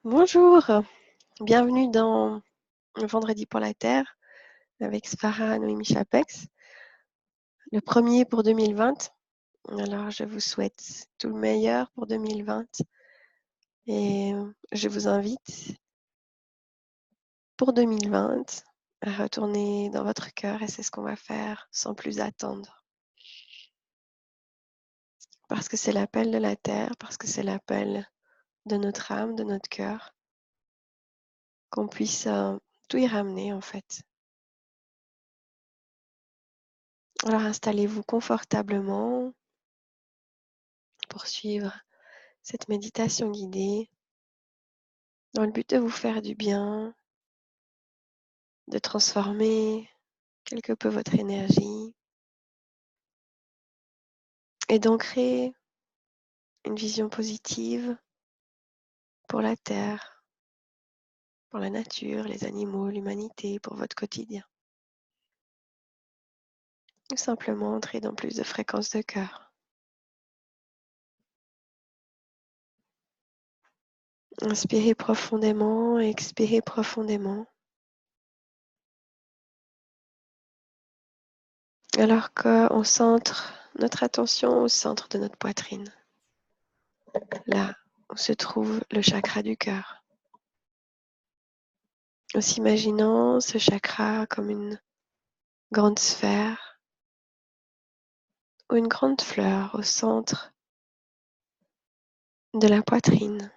Bonjour, bienvenue dans Vendredi pour la Terre avec Sfara, Noémie Chapex, le premier pour 2020. Alors, je vous souhaite tout le meilleur pour 2020 et je vous invite pour 2020 à retourner dans votre cœur et c'est ce qu'on va faire sans plus attendre. Parce que c'est l'appel de la Terre, parce que c'est l'appel de notre âme, de notre cœur, qu'on puisse tout y ramener en fait. Alors installez-vous confortablement pour suivre cette méditation guidée dans le but de vous faire du bien, de transformer quelque peu votre énergie et d'ancrer une vision positive pour la Terre, pour la nature, les animaux, l'humanité, pour votre quotidien. Ou simplement entrer dans plus de fréquences de cœur. Inspirez profondément et expirez profondément. Alors qu'on centre notre attention au centre de notre poitrine, là où se trouve le chakra du cœur. En s'imaginant ce chakra comme une grande sphère ou une grande fleur au centre de la poitrine.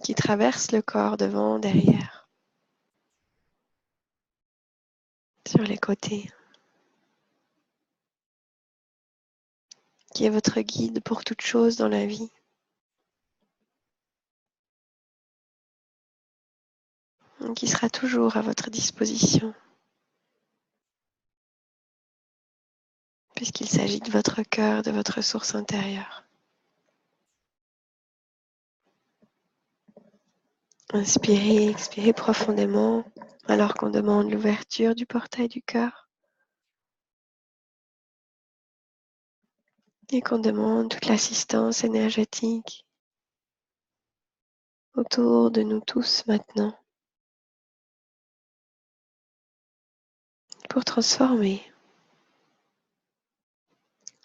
Qui traverse le corps devant, derrière, sur les côtés. Qui est votre guide pour toute chose dans la vie. Qui sera toujours à votre disposition. Puisqu'il s'agit de votre cœur, de votre source intérieure. Inspirez, expirez profondément alors qu'on demande l'ouverture du portail du cœur. Et qu'on demande toute l'assistance énergétique autour de nous tous maintenant. Pour transformer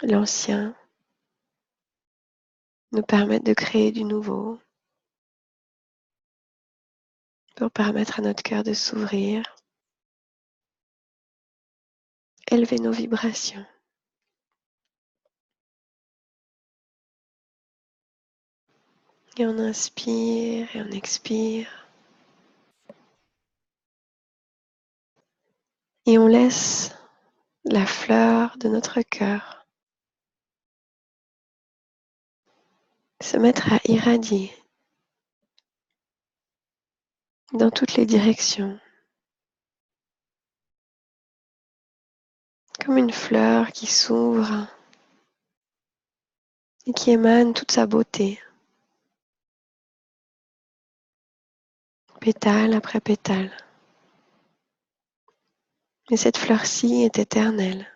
l'ancien, nous permettre de créer du nouveau, pour permettre à notre cœur de s'ouvrir, élever nos vibrations. Et on inspire et on expire. Et on laisse la fleur de notre cœur se mettre à irradier dans toutes les directions. Comme une fleur qui s'ouvre et qui émane toute sa beauté, pétale après pétale. Et cette fleur-ci est éternelle,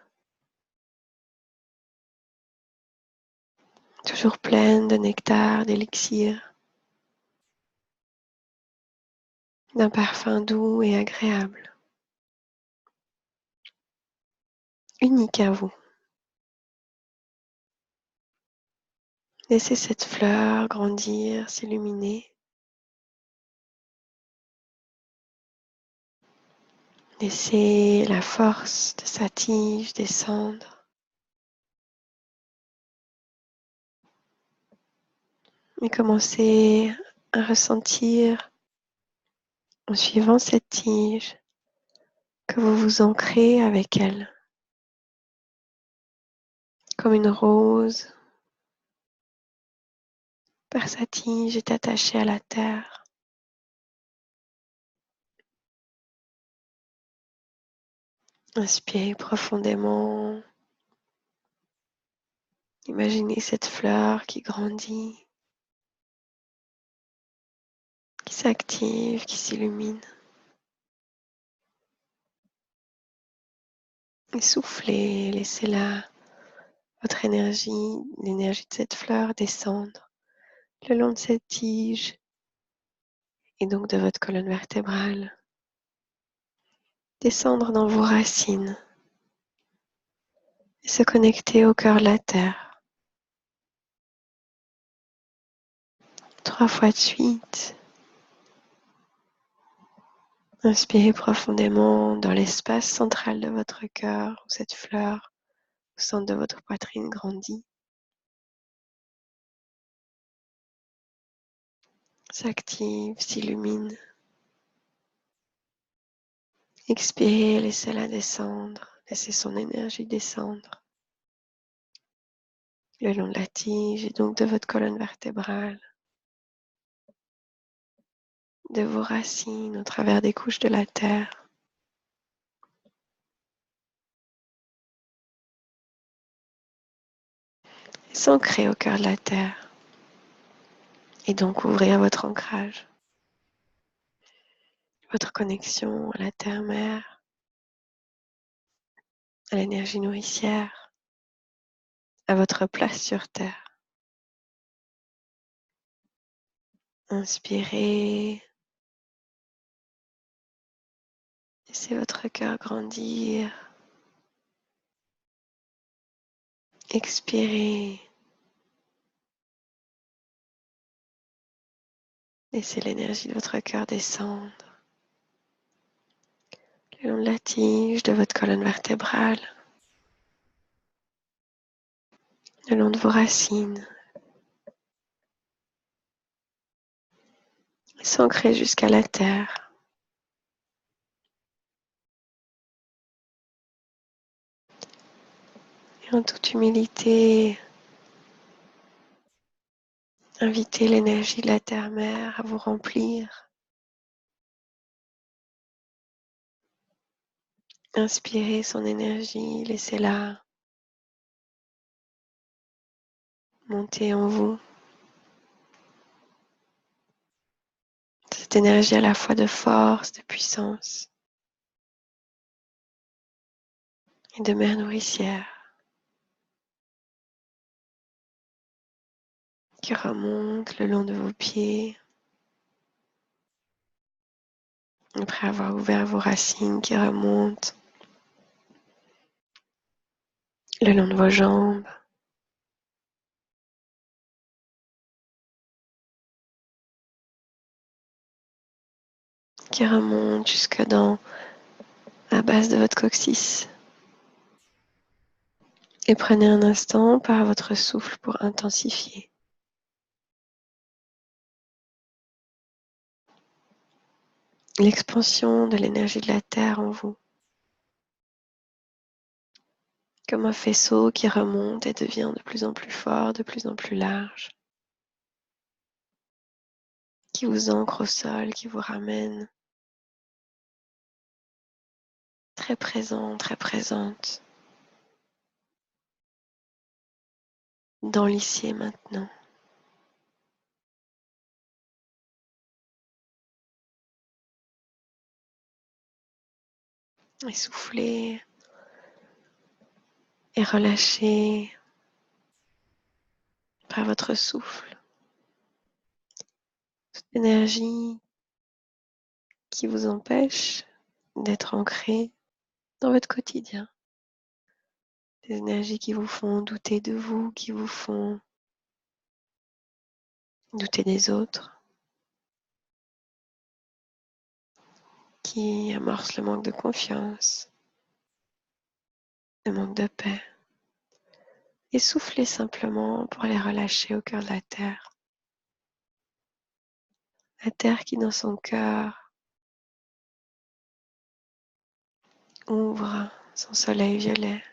toujours pleine de nectar, d'élixir, d'un parfum doux et agréable, unique à vous. Laissez cette fleur grandir, s'illuminer. Laissez la force de sa tige descendre. Et commencez à ressentir, en suivant cette tige, que vous vous ancrez avec elle. Comme une rose, par sa tige est attachée à la terre. Inspirez profondément. Imaginez cette fleur qui grandit, qui s'active, qui s'illumine. Et soufflez, laissez-la votre énergie, l'énergie de cette fleur descendre le long de cette tige et donc de votre colonne vertébrale, descendre dans vos racines et se connecter au cœur de la terre. 3 fois de suite. Inspirez profondément dans l'espace central de votre cœur où cette fleur au centre de votre poitrine grandit. S'active, s'illumine. Expirez, laissez-la descendre, laissez son énergie descendre le long de la tige et donc de votre colonne vertébrale, de vos racines au travers des couches de la terre. Et s'ancrer au cœur de la terre et donc ouvrir votre ancrage, votre connexion à la terre-mère, à l'énergie nourricière, à votre place sur terre. Inspirez, laissez votre cœur grandir. Expirez, laissez l'énergie de votre cœur descendre le long de la tige de votre colonne vertébrale, le long de vos racines, s'ancrer jusqu'à la terre. Et en toute humilité, invitez l'énergie de la terre-mère à vous remplir. Inspirez son énergie, laissez-la monter en vous. Cette énergie à la fois de force, de puissance et de mère nourricière qui remonte le long de vos pieds. Après avoir ouvert vos racines qui remontent le long de vos jambes. Qui remonte jusque dans la base de votre coccyx. Et prenez un instant par votre souffle pour intensifier. L'expansion de l'énergie de la Terre en vous. Comme un faisceau qui remonte et devient de plus en plus fort, de plus en plus large. Qui vous ancre au sol, qui vous ramène très présent, très présente. Dans l'ici et maintenant. Et soufflez et relâchez par votre souffle toute énergie qui vous empêche d'être ancré dans votre quotidien. Des énergies qui vous font douter de vous, qui vous font douter des autres, qui amorcent le manque de confiance, le manque de paix. Et soufflez simplement pour les relâcher au cœur de la terre. La terre qui, dans son cœur, ouvre son soleil violet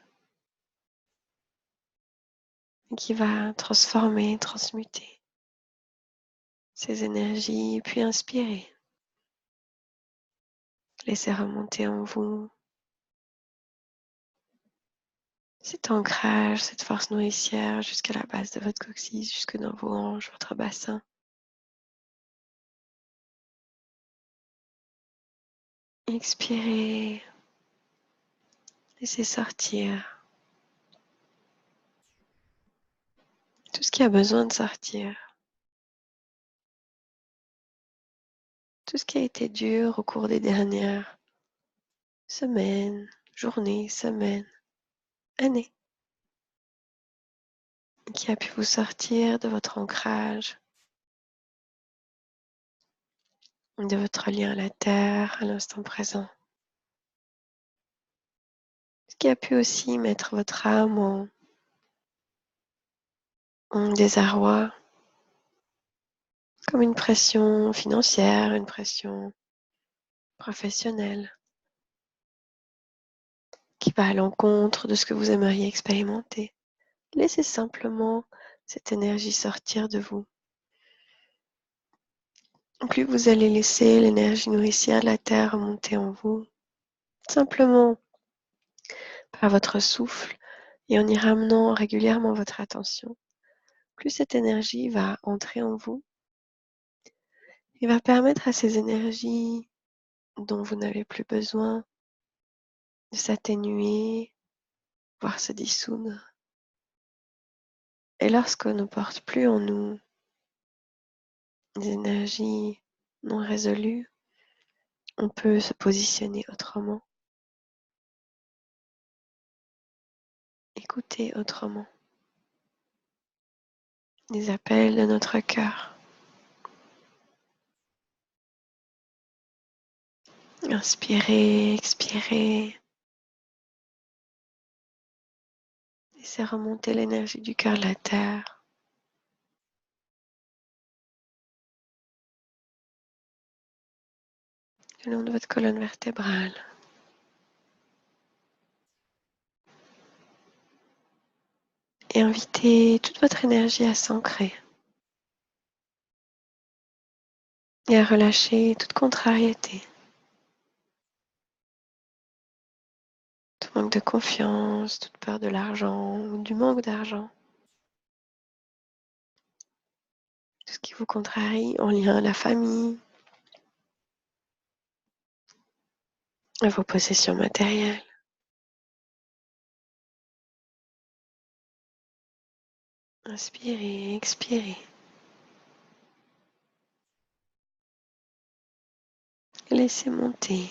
et qui va transformer, transmuter ces énergies, puis inspirer. Laissez remonter en vous cet ancrage, cette force nourricière jusqu'à la base de votre coccyx, jusque dans vos hanches, votre bassin. Expirez, laissez sortir tout ce qui a besoin de sortir, tout ce qui a été dur au cours des dernières semaines, journées, semaines, années, qui a pu vous sortir de votre ancrage, de votre lien à la terre, à l'instant présent. Ce qui a pu aussi mettre votre âme en désarroi, comme une pression financière, une pression professionnelle, qui va à l'encontre de ce que vous aimeriez expérimenter. Laissez simplement cette énergie sortir de vous. Plus vous allez laisser l'énergie nourricière de la terre remonter en vous, simplement par votre souffle et en y ramenant régulièrement votre attention, plus cette énergie va entrer en vous et va permettre à ces énergies dont vous n'avez plus besoin de s'atténuer, voire se dissoudre. Et lorsqu'on ne porte plus en nous des énergies non résolues, on peut se positionner autrement, écouter autrement les appels de notre cœur. Inspirez, expirez. Laissez remonter l'énergie du cœur de la terre. Le long de votre colonne vertébrale. Et invitez toute votre énergie à s'ancrer et à relâcher toute contrariété, tout manque de confiance, toute peur de l'argent ou du manque d'argent. Tout ce qui vous contrarie en lien à la famille, à vos possessions matérielles. Inspirez, expirez. Laissez monter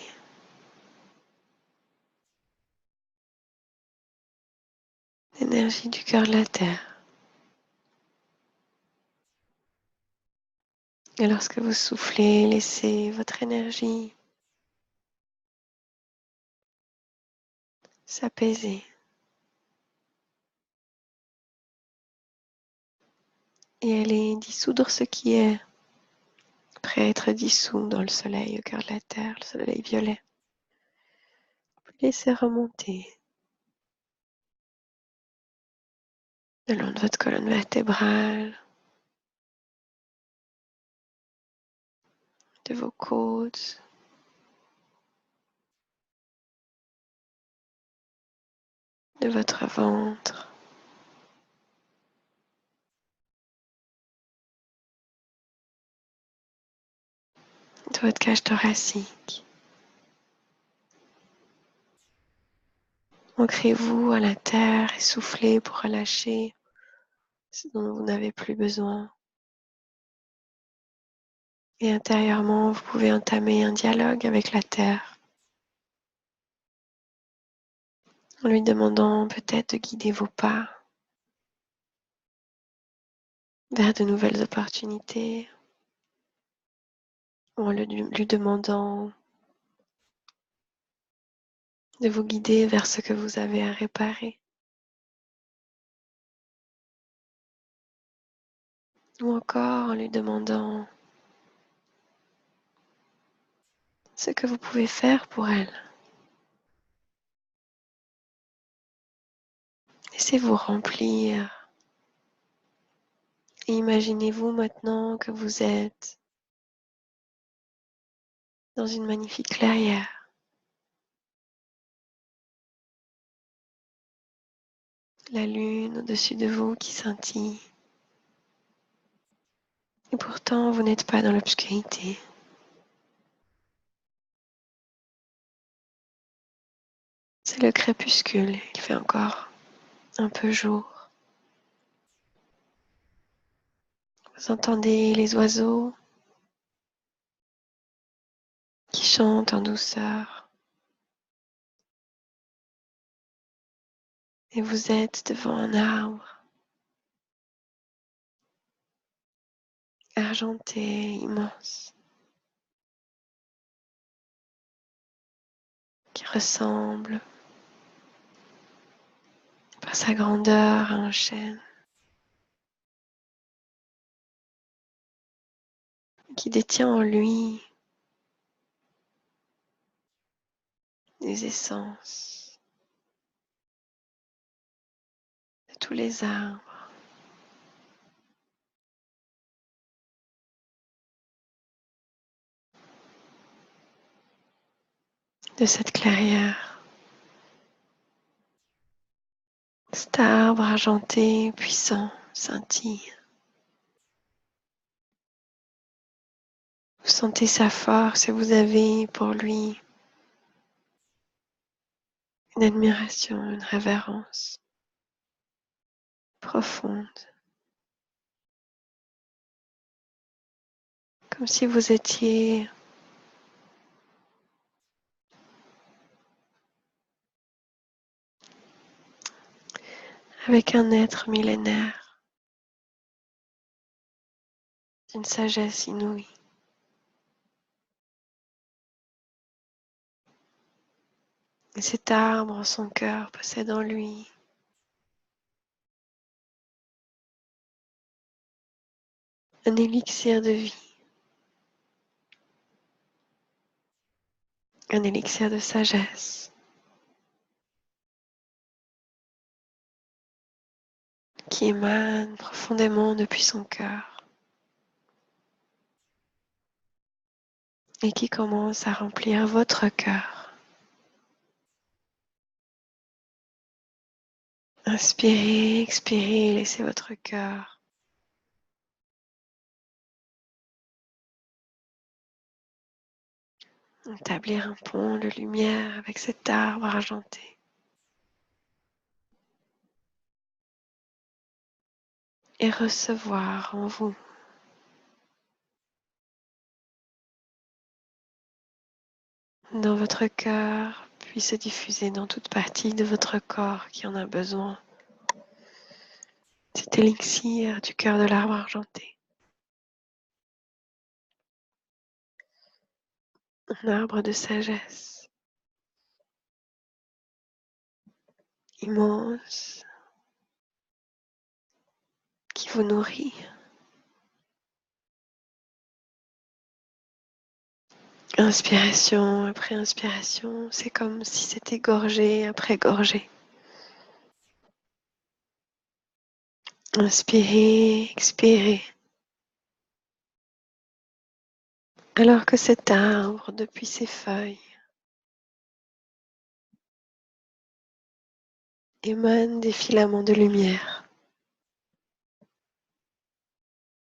l'énergie du cœur de la terre. Et lorsque vous soufflez, laissez votre énergie s'apaiser et aller dissoudre ce qui est prêt à être dissous dans le soleil au cœur de la terre, le soleil violet. Laissez remonter le long de votre colonne vertébrale, de vos côtes, de votre ventre, de votre cage thoracique. Ancrez-vous à la terre et soufflez pour relâcher ce dont vous n'avez plus besoin. Et intérieurement, vous pouvez entamer un dialogue avec la terre, en lui demandant peut-être de guider vos pas vers de nouvelles opportunités, ou en lui demandant de vous guider vers ce que vous avez à réparer, ou encore en lui demandant ce que vous pouvez faire pour elle. Laissez-vous remplir et imaginez-vous maintenant que vous êtes dans une magnifique clairière. La lune au-dessus de vous qui scintille. Et pourtant, vous n'êtes pas dans l'obscurité. C'est le crépuscule, il fait encore un peu jour. Vous entendez les oiseaux qui chantent en douceur. Et vous êtes devant un arbre argenté, immense, qui ressemble par sa grandeur à un chêne, qui détient en lui des essences de tous les arbres, de cette clairière. Cet arbre argenté, puissant, scintille. Vous sentez sa force et vous avez pour lui une admiration, une révérence profonde, comme si vous étiez avec un être millénaire, d'une sagesse inouïe. Et cet arbre, son cœur, possède en lui un élixir de vie, un élixir de sagesse qui émane profondément depuis son cœur et qui commence à remplir votre cœur. Inspirez, expirez, laissez votre cœur établir un pont de lumière avec cet arbre argenté. Et recevoir en vous dans votre cœur, puis se diffuser dans toute partie de votre corps qui en a besoin. Cet élixir du cœur de l'arbre argenté. Un arbre de sagesse immense qui vous nourrit. Inspiration après inspiration, c'est comme si c'était gorgée après gorgée. Inspirez, expirez. Alors que cet arbre, depuis ses feuilles, émane des filaments de lumière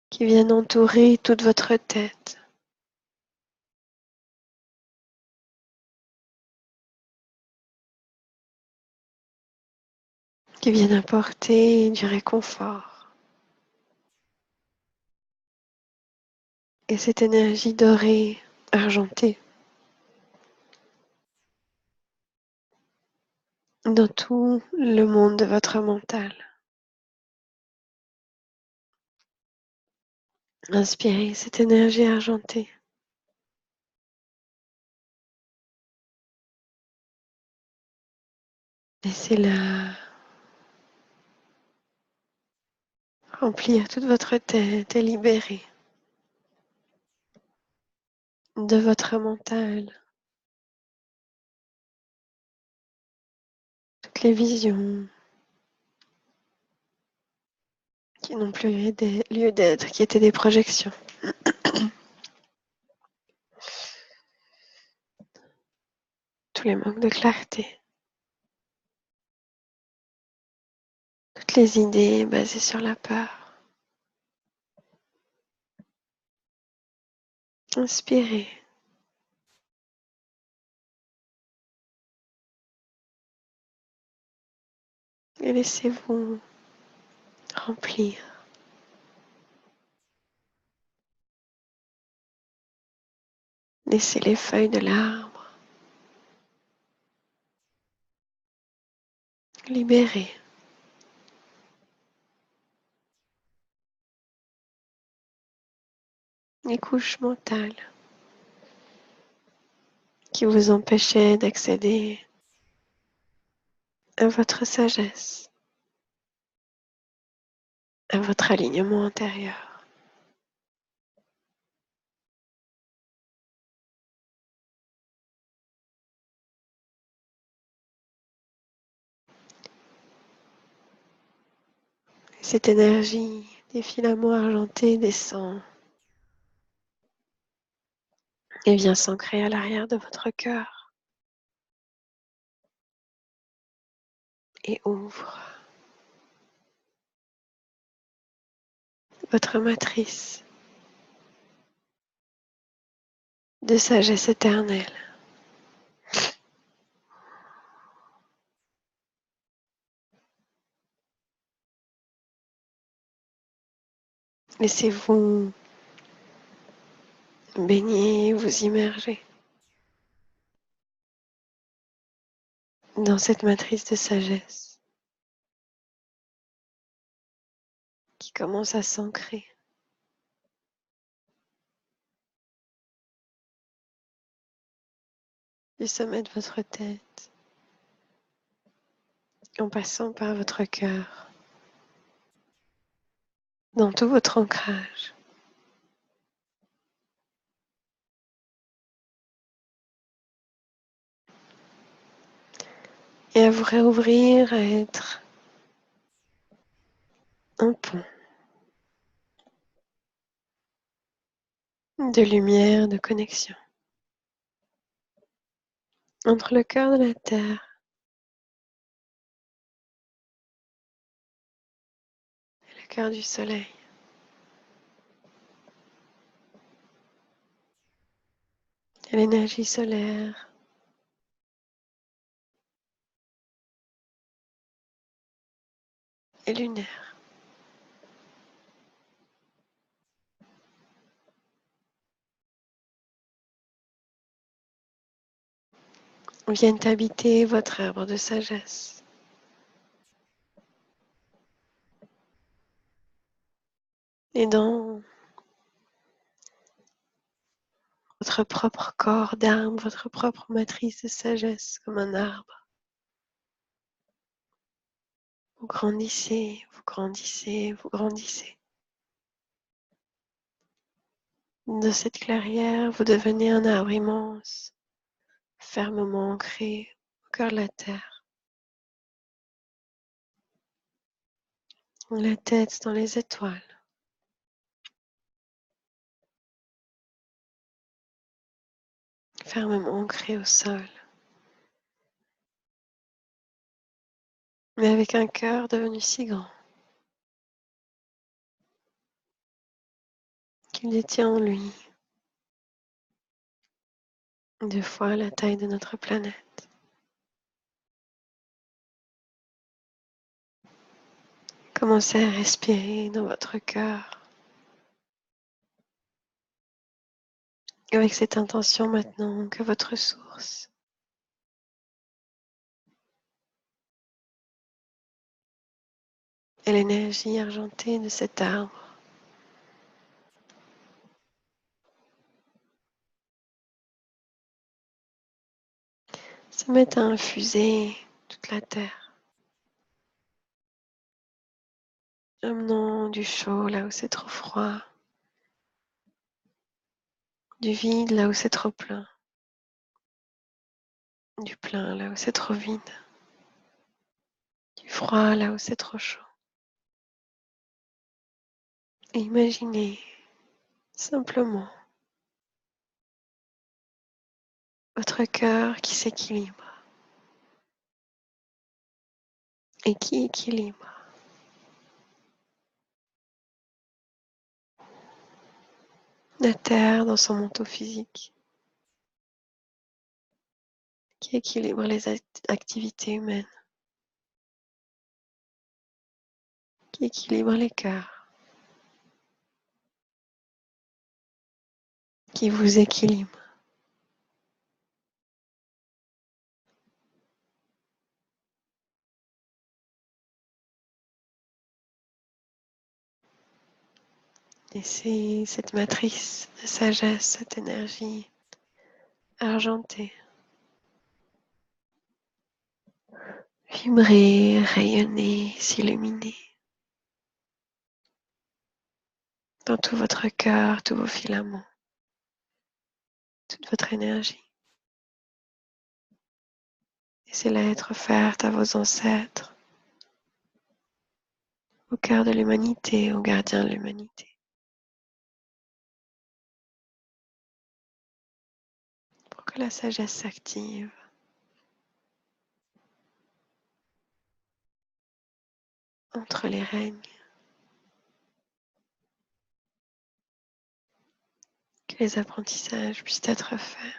qui viennent entourer toute votre tête. Qui viennent apporter du réconfort. Et cette énergie dorée, argentée, dans tout le monde de votre mental. Inspirez cette énergie argentée. Laissez-la remplir toute votre tête et libérer de votre mental toutes les visions qui n'ont plus lieu d'être, qui étaient des projections. Tous les manques de clarté. Toutes les idées basées sur la peur. Inspirez. Et laissez-vous remplir Laissez les feuilles de l'arbre libérer les couches mentales qui vous empêchaient d'accéder à votre sagesse, à votre alignement intérieur. Cette énergie des filaments argentés descend et vient s'ancrer à l'arrière de votre cœur et ouvre votre matrice de sagesse éternelle. Laissez-vous baigner, vous immerger dans cette matrice de sagesse qui commence à s'ancrer du sommet de votre tête en passant par votre cœur, dans tout votre ancrage. Et à vous réouvrir, à être un pont de lumière, de connexion entre le cœur de la terre et le cœur du soleil. Et l'énergie solaire et lunaire viennent habiter votre arbre de sagesse. Et dans votre propre corps d'arbre, votre propre matrice de sagesse comme un arbre, vous grandissez, vous grandissez, vous grandissez. De cette clairière, vous devenez un arbre immense, fermement ancré au cœur de la terre, la tête dans les étoiles, fermement ancré au sol, mais avec un cœur devenu si grand qu'il détient en lui 2 fois la taille de notre planète. Commencez à respirer dans votre cœur avec cette intention maintenant que votre source et l'énergie argentée de cet arbre se mettent à infuser toute la terre, amenant du chaud là où c'est trop froid, du vide là où c'est trop plein, du plein là où c'est trop vide, du froid là où c'est trop chaud. Et imaginez simplement votre cœur qui s'équilibre et qui équilibre la terre dans son manteau physique, qui équilibre les activités humaines, qui équilibre les cœurs, qui vous équilibre Laissez cette matrice de sagesse, cette énergie argentée vibrer, rayonner, s'illuminer dans tout votre cœur, tous vos filaments, toute votre énergie. Laissez-la être offerte à vos ancêtres, au cœur de l'humanité, aux gardiens de l'humanité. Pour que la sagesse s'active. Entre les règnes. Que les apprentissages puissent être faits.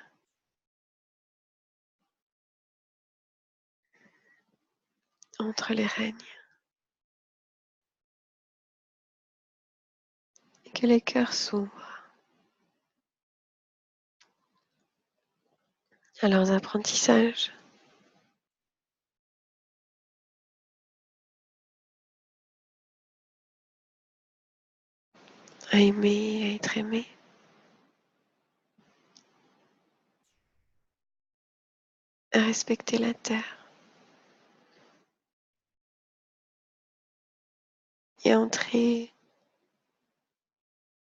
Entre les règnes. Et que les cœurs s'ouvrent à leurs apprentissages. À aimer, à être aimé. À respecter la terre. Et à entrer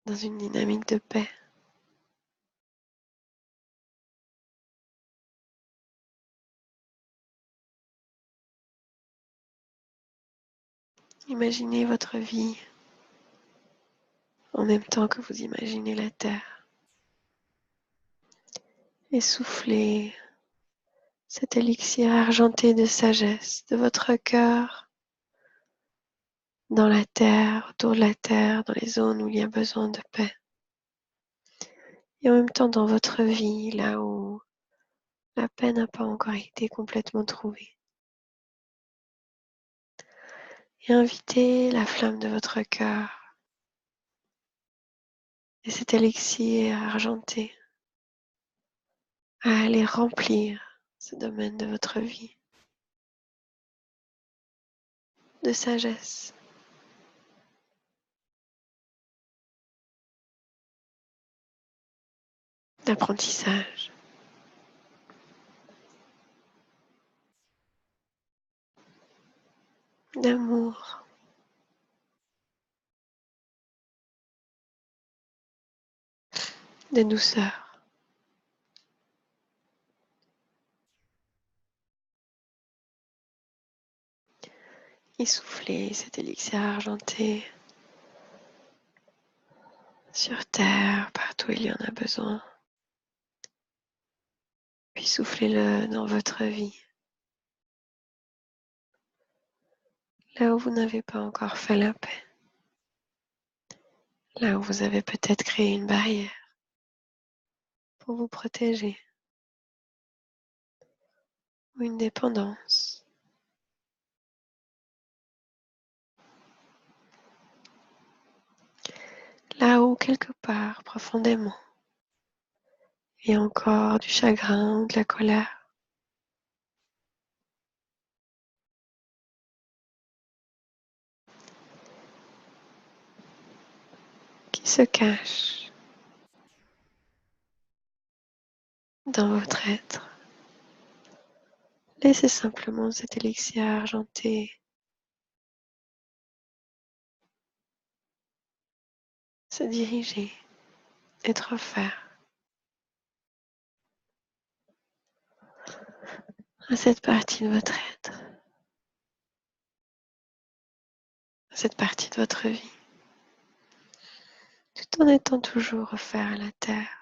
dans une dynamique de paix. Imaginez votre vie en même temps que vous imaginez la terre. Et soufflez cet élixir argenté de sagesse de votre cœur dans la terre, autour de la terre, dans les zones où il y a besoin de paix. Et en même temps dans votre vie, là où la paix n'a pas encore été complètement trouvée. Et invitez la flamme de votre cœur et cet élixir argenté à aller remplir ce domaine de votre vie de sagesse, d'apprentissage, d'amour, de douceur. Et soufflez cet élixir argenté sur terre, partout où il y en a besoin. Puis soufflez-le dans votre vie, là où vous n'avez pas encore fait la paix, là où vous avez peut-être créé une barrière pour vous protéger, ou une dépendance. Là où quelque part, profondément, il y a encore du chagrin ou de la colère. Qui se cache dans votre être. Laissez simplement cet élixir argenté se diriger, être offert à cette partie de votre être, à cette partie de votre vie, tout en étant toujours offert à la terre.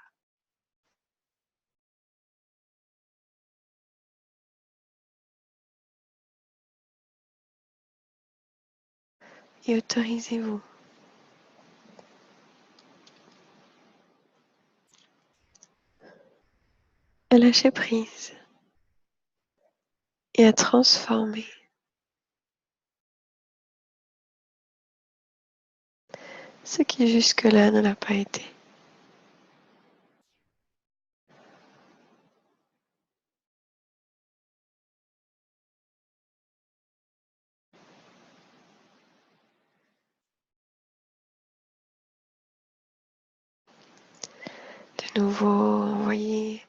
Et autorisez-vous à lâcher prise et à transformer ce qui jusque-là ne l'a pas été. De nouveau, envoyez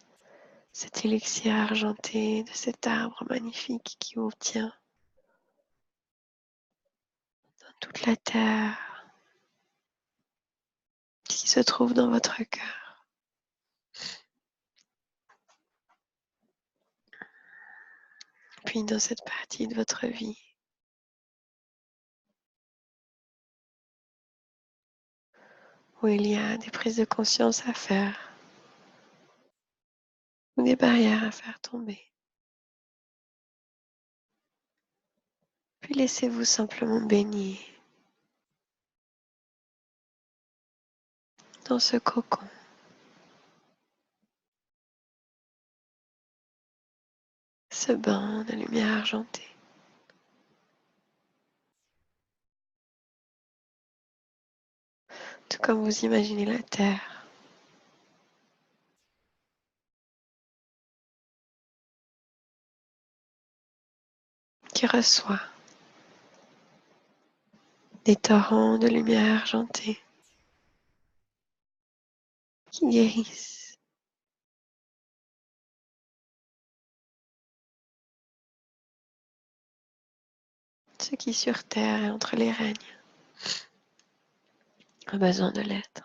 cet élixir argenté de cet arbre magnifique qui vous tient dans toute la terre qui se trouve dans votre cœur. Puis dans cette partie de votre vie où il y a des prises de conscience à faire ou des barrières à faire tomber. Puis laissez-vous simplement baigner dans ce cocon. Ce bain de lumière argentée. Tout comme vous imaginez la terre. Qui reçoit des torrents de lumière argentée qui guérissent. Ce qui sur terre et entre les règnes a besoin de l'être.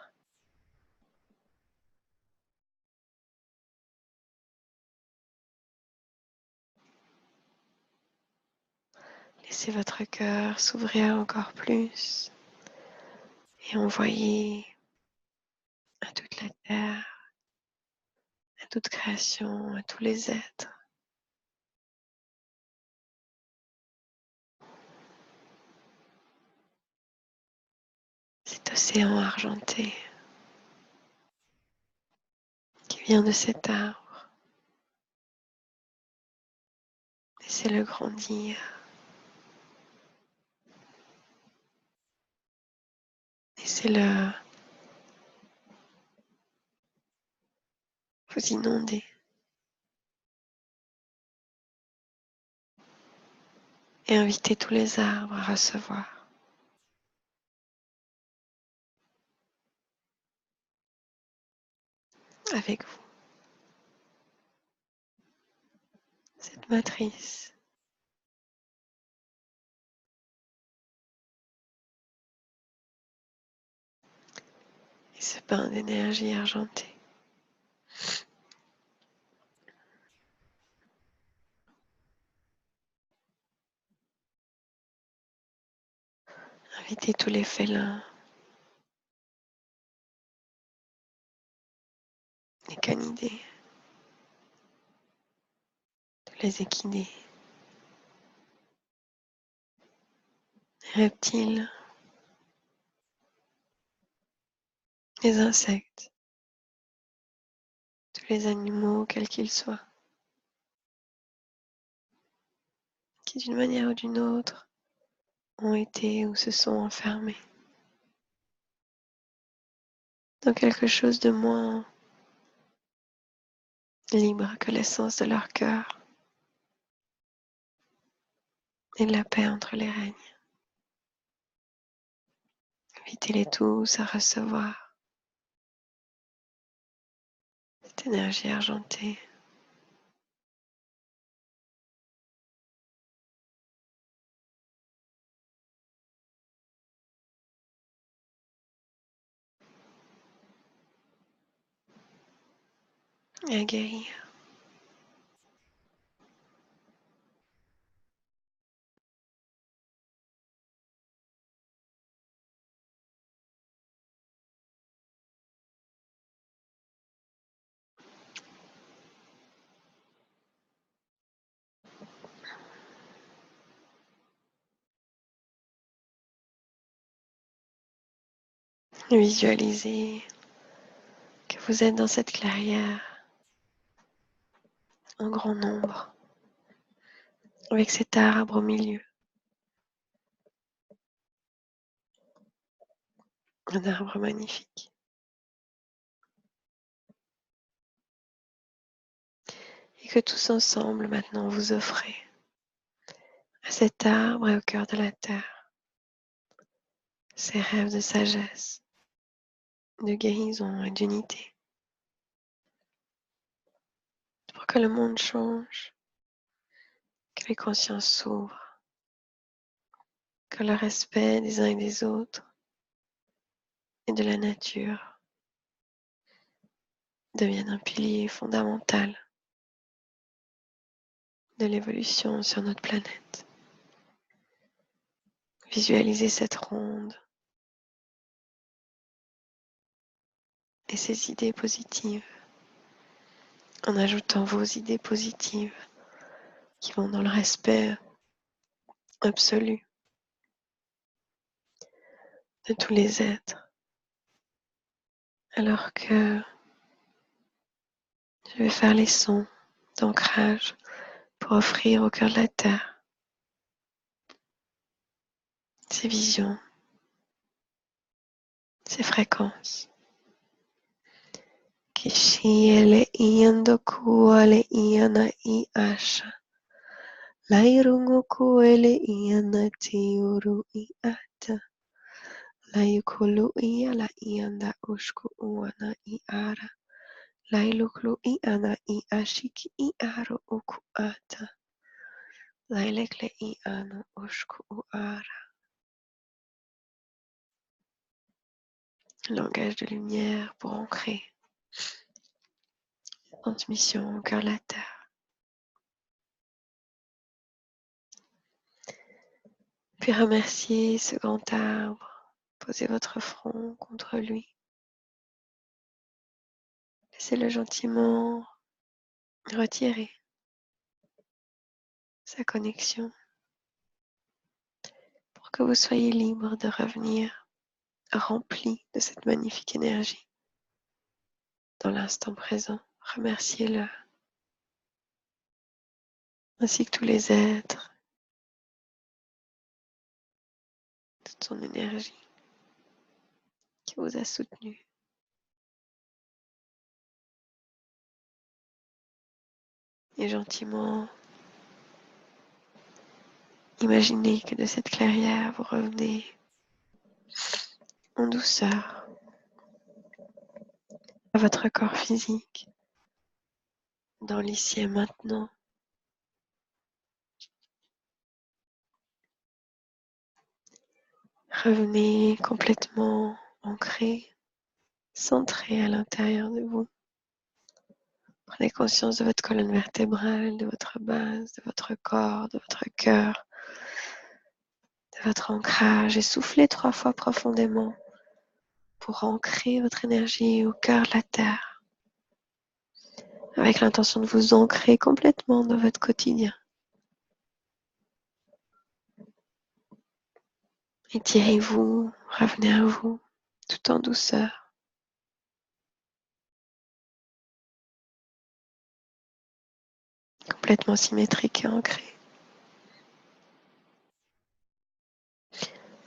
Laissez votre cœur s'ouvrir encore plus et envoyer à toute la terre, à toute création, à tous les êtres cet océan argenté qui vient de cet arbre. Laissez-le grandir. Laissez-le vous inonder. Et invitez tous les arbres à recevoir. Avec vous cette matrice et ce bain d'énergie argentée. Invitez tous les félins, les canidés, tous les équidés, les reptiles, les insectes, tous les animaux, quels qu'ils soient, qui d'une manière ou d'une autre ont été ou se sont enfermés dans quelque chose de moins libre que l'essence de leur cœur et de la paix entre les règnes. Invitez-les tous à recevoir cette énergie argentée. Et à guérir. Visualisez que vous êtes dans cette clairière en grand nombre, avec cet arbre au milieu. Un arbre magnifique. Et que tous ensemble, maintenant, vous offrez à cet arbre et au cœur de la terre ces rêves de sagesse, de guérison et d'unité. pour que le monde change, que les consciences s'ouvrent, que le respect des uns et des autres et de la nature devienne un pilier fondamental de l'évolution sur notre planète. Visualisez cette ronde et ces idées positives en ajoutant vos idées positives qui vont dans le respect absolu de tous les êtres. Alors que je vais faire les sons d'ancrage pour offrir au cœur de la Terre ces visions, ces fréquences. Kishiele iando kuale iana I asha. Lairungo kuele iana tiuru I ata. Laikulu iala ianda ushku uana I ara. Lailuklu iana I ashiki I aro uku ata. Lailekle iano ushku uara. Langage de lumière pour ancrer. Transmission au cœur de la Terre. Puis remerciez ce grand arbre. Posez votre front contre lui. Laissez-le gentiment retirer sa connexion pour que vous soyez libre de revenir rempli de cette magnifique énergie dans l'instant présent. Remerciez-le ainsi que tous les êtres, toute son énergie qui vous a soutenu. Et gentiment, imaginez que de cette clairière, vous revenez en douceur à votre corps physique, dans l'ici et maintenant. Revenez complètement ancré, centré à l'intérieur de vous. Prenez conscience de votre colonne vertébrale, de votre base, de votre corps, de votre cœur, de votre ancrage et soufflez 3 fois profondément pour ancrer votre énergie au cœur de la Terre, avec l'intention de vous ancrer complètement dans votre quotidien. Étirez-vous, revenez à vous, tout en douceur. Complètement symétrique et ancré.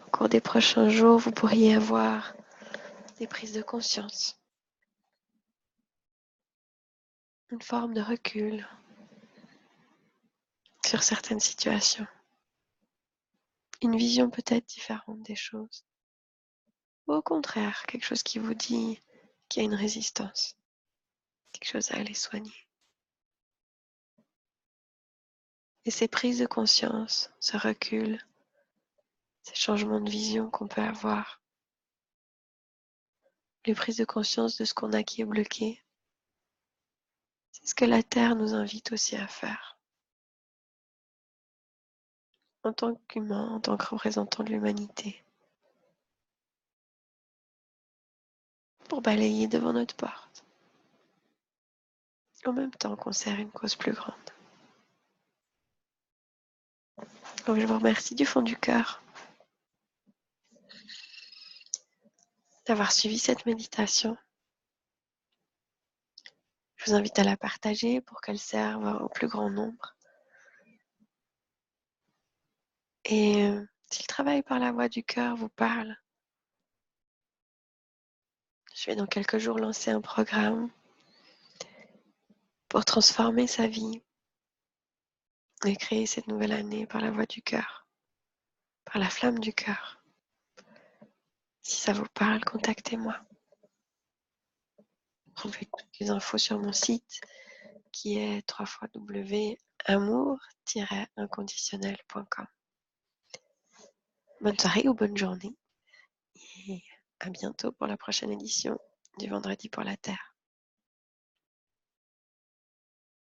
Au cours des prochains jours, vous pourriez avoir des prises de conscience, une forme de recul sur certaines situations, une vision peut-être différente des choses, ou au contraire, quelque chose qui vous dit qu'il y a une résistance, quelque chose à aller soigner. Et ces prises de conscience, ce recul, ces changements de vision qu'on peut avoir, les prises de conscience de ce qu'on a qui est bloqué, c'est ce que la Terre nous invite aussi à faire. En tant qu'humain, en tant que représentant de l'humanité, pour balayer devant notre porte, en même temps qu'on sert une cause plus grande. Donc je vous remercie du fond du cœur d'avoir suivi cette méditation. Je vous invite à la partager pour qu'elle serve au plus grand nombre. Et si le travail par la voix du cœur vous parle, je vais dans quelques jours lancer un programme pour transformer sa vie et créer cette nouvelle année par la voix du cœur, par la flamme du cœur. Si ça vous parle, contactez-moi. Vous trouvez toutes les infos sur mon site qui est www.amour-inconditionnel.com. Bonne soirée ou bonne journée et à bientôt pour la prochaine édition du Vendredi pour la Terre.